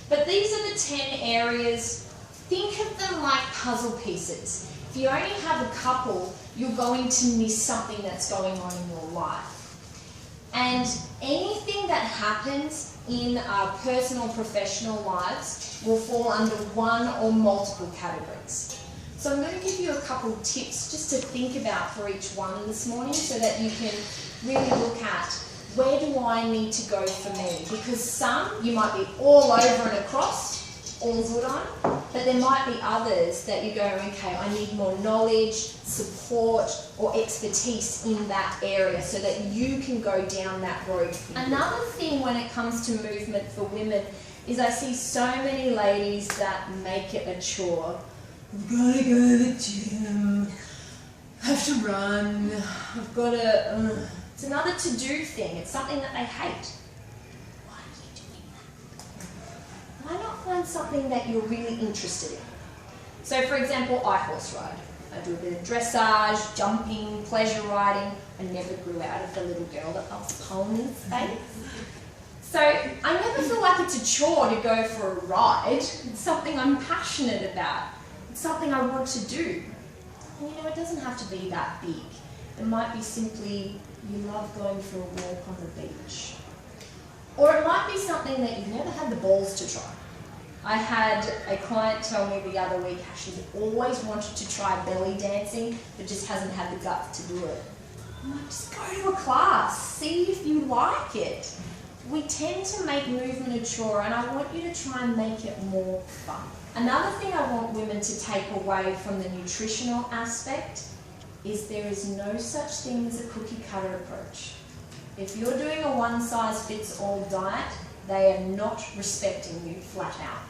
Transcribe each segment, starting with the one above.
But these are the 10 areas. Think of them like puzzle pieces. If you only have a couple, you're going to miss something that's going on in your life. And anything that happens in our personal, professional lives will fall under one or multiple categories. So I'm going to give you a couple of tips just to think about for each one this morning so that you can really look at, where do I need to go for me? Because some you might be all over and across, all good on, but there might be others that you go, okay, I need more knowledge, support, or expertise in that area so that you can go down that road. Another thing when it comes to movement for women is I see so many ladies that make it a chore. I've got to go to the gym, I have to run, I've got to... It's another to-do thing. It's something that they hate. Why are you doing that? Why not find something that you're really interested in? So, for example, I horse ride. I do a bit of dressage, jumping, pleasure riding. I never grew out of the little girl that loves ponies phase. So I never feel like it's a chore to go for a ride. It's something I'm passionate about. It's something I want to do. And you know, it doesn't have to be that big. It might be simply you love going for a walk on the beach. Or it might be something that you've never had the balls to try. I had a client tell me the other week how she's always wanted to try belly dancing, but just hasn't had the guts to do it. I'm like, just go to a class, see if you like it. We tend to make movement a chore, and I want you to try and make it more fun. Another thing I want women to take away from the nutritional aspect is there is no such thing as a cookie cutter approach. If you're doing a one-size-fits-all diet, they are not respecting you flat out.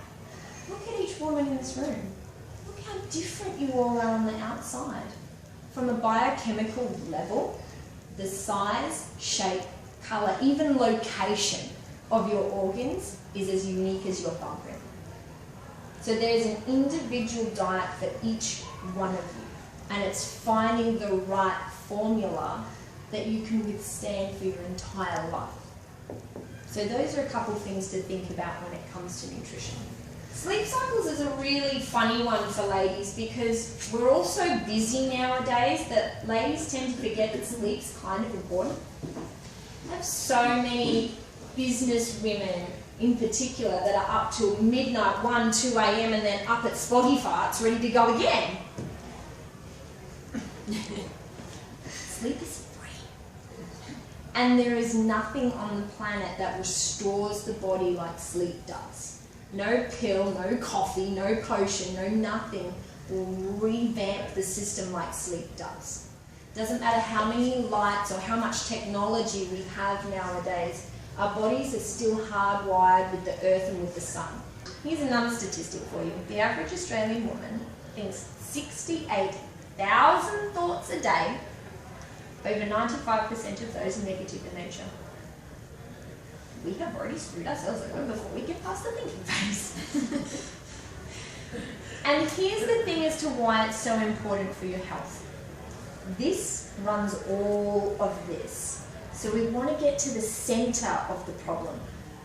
Look at each woman in this room. Look how different you all are on the outside. From a biochemical level, the size, shape, colour, even location of your organs is as unique as your thumbprint. So there's an individual diet for each one of you. And it's finding the right formula that you can withstand for your entire life. So those are a couple of things to think about when it comes to nutrition. Sleep cycles is a really funny one for ladies because we're all so busy nowadays that ladies tend to forget that sleep's kind of important. I have so many business women in particular that are up till midnight, 1, 2 a.m. and then up at spotty farts ready to go again. Sleep is free. And there is nothing on the planet that restores the body like sleep does. No pill, no coffee, no potion, no nothing will revamp the system like sleep does. Doesn't matter how many lights or how much technology we have nowadays, our bodies are still hardwired with the earth and with the sun. Here's another statistic for you. The average Australian woman thinks 68,000 thoughts a day. Over 95% of those are negative in nature. We have already screwed ourselves over before we get past the thinking phase. And here's the thing as to why it's so important for your health. This runs all of this. So we want to get to the center of the problem.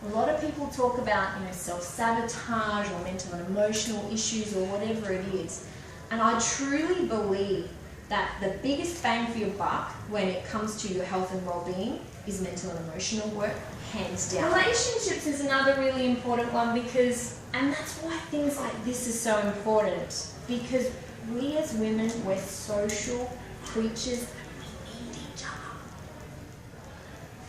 A lot of people talk about, self-sabotage or mental and emotional issues or whatever it is. And I truly believe that the biggest bang for your buck when it comes to your health and well-being is mental and emotional work, hands down. Relationships is another really important one and that's why things like this are so important, because we as women, we're social creatures and we need each other.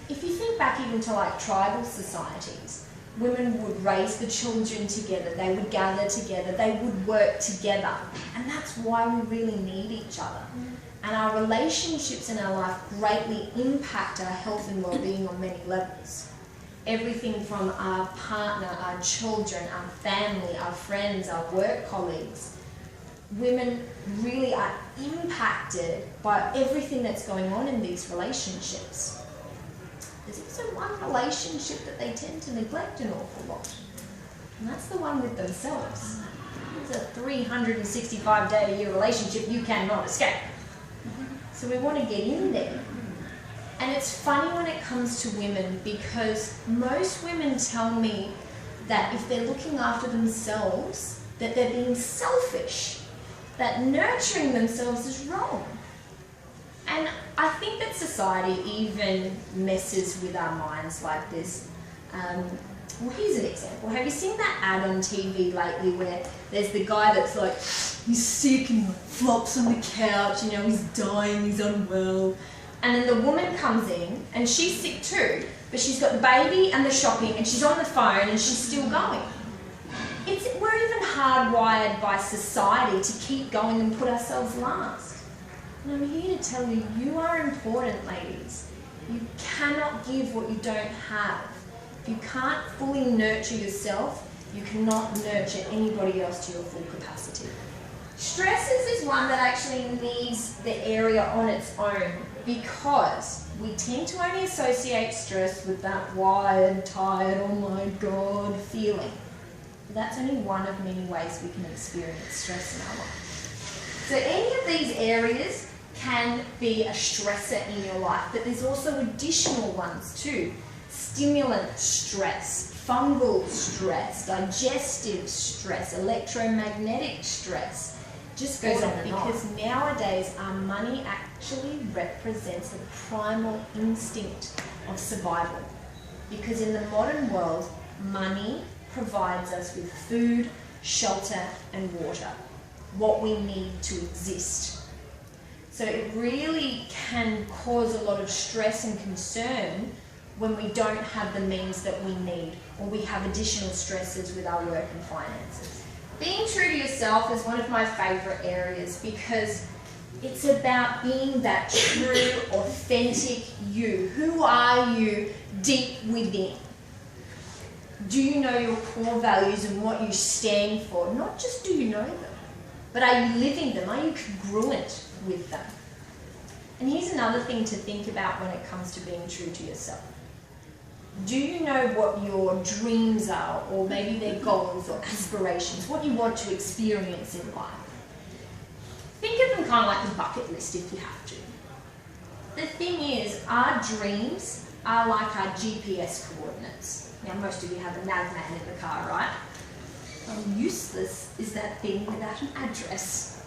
If you think back even to like tribal societies, women would raise the children together, they would gather together, they would work together. And that's why we really need each other. And our relationships in our life greatly impact our health and well-being on many levels. Everything from our partner, our children, our family, our friends, our work colleagues. Women really are impacted by everything that's going on in these relationships. There's also one relationship that they tend to neglect an awful lot, and that's the one with themselves. It's a 365-day-a-year relationship you cannot escape. So we want to get in there. And it's funny when it comes to women because most women tell me, that if they're looking after themselves, that they're being selfish, that nurturing themselves is wrong. And I think that society even messes with our minds like this. Well, here's an example. Have you seen that ad on TV lately where there's the guy that's like, he's sick and he flops on the couch, you know, he's dying, he's unwell. And then the woman comes in and she's sick too, but she's got the baby and the shopping and she's on the phone and she's still going. We're even hardwired by society to keep going and put ourselves last. And I'm here to tell you, you are important, ladies. You cannot give what you don't have. If you can't fully nurture yourself, you cannot nurture anybody else to your full capacity. Stresses is one that actually needs the area on its own because we tend to only associate stress with that wired, tired, oh my God feeling. But that's only one of many ways we can experience stress in our life. So any of these areas can be a stressor in your life, but there's also additional ones too. Stimulant stress, fungal stress, digestive stress, electromagnetic stress. Just goes on and on. Because nowadays our money actually represents a primal instinct of survival. Because in the modern world, money provides us with food, shelter and water, what we need to exist. So it really can cause a lot of stress and concern when we don't have the means that we need, or we have additional stresses with our work and finances. Being true to yourself is one of my favourite areas because it's about being that true, authentic you. Who are you deep within? Do you know your core values and what you stand for? Not just do you know them, but are you living them? Are you congruent with them? And here's another thing to think about when it comes to being true to yourself. Do you know what your dreams are, or maybe their goals or aspirations, what you want to experience in life? Think of them kind of like a bucket list if you have to. The thing is, our dreams are like our GPS coordinates. Now, most of you have a navman in the car, right? How useless is that thing without an address?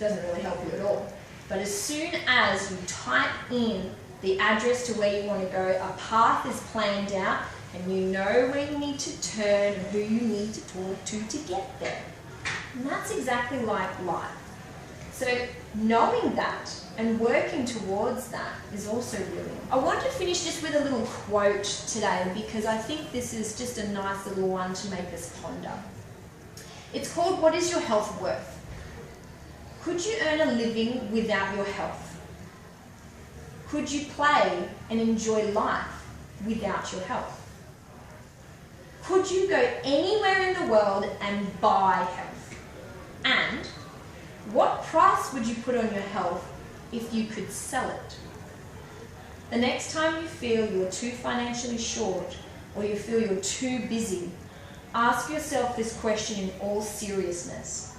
Doesn't really help you at all. But as soon as you type in the address to where you want to go, a path is planned out and you know where you need to turn and who you need to talk to get there. And that's exactly like life. So knowing that and working towards that is also really important. I want to finish just with a little quote today because I think this is just a nice little one to make us ponder. It's called, "What is your health worth?" Could you earn a living without your health? Could you play and enjoy life without your health? Could you go anywhere in the world and buy health? And what price would you put on your health if you could sell it? The next time you feel you're too financially short or you feel you're too busy, ask yourself this question in all seriousness.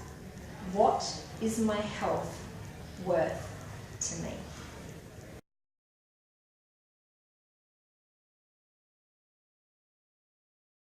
What is my health worth to me?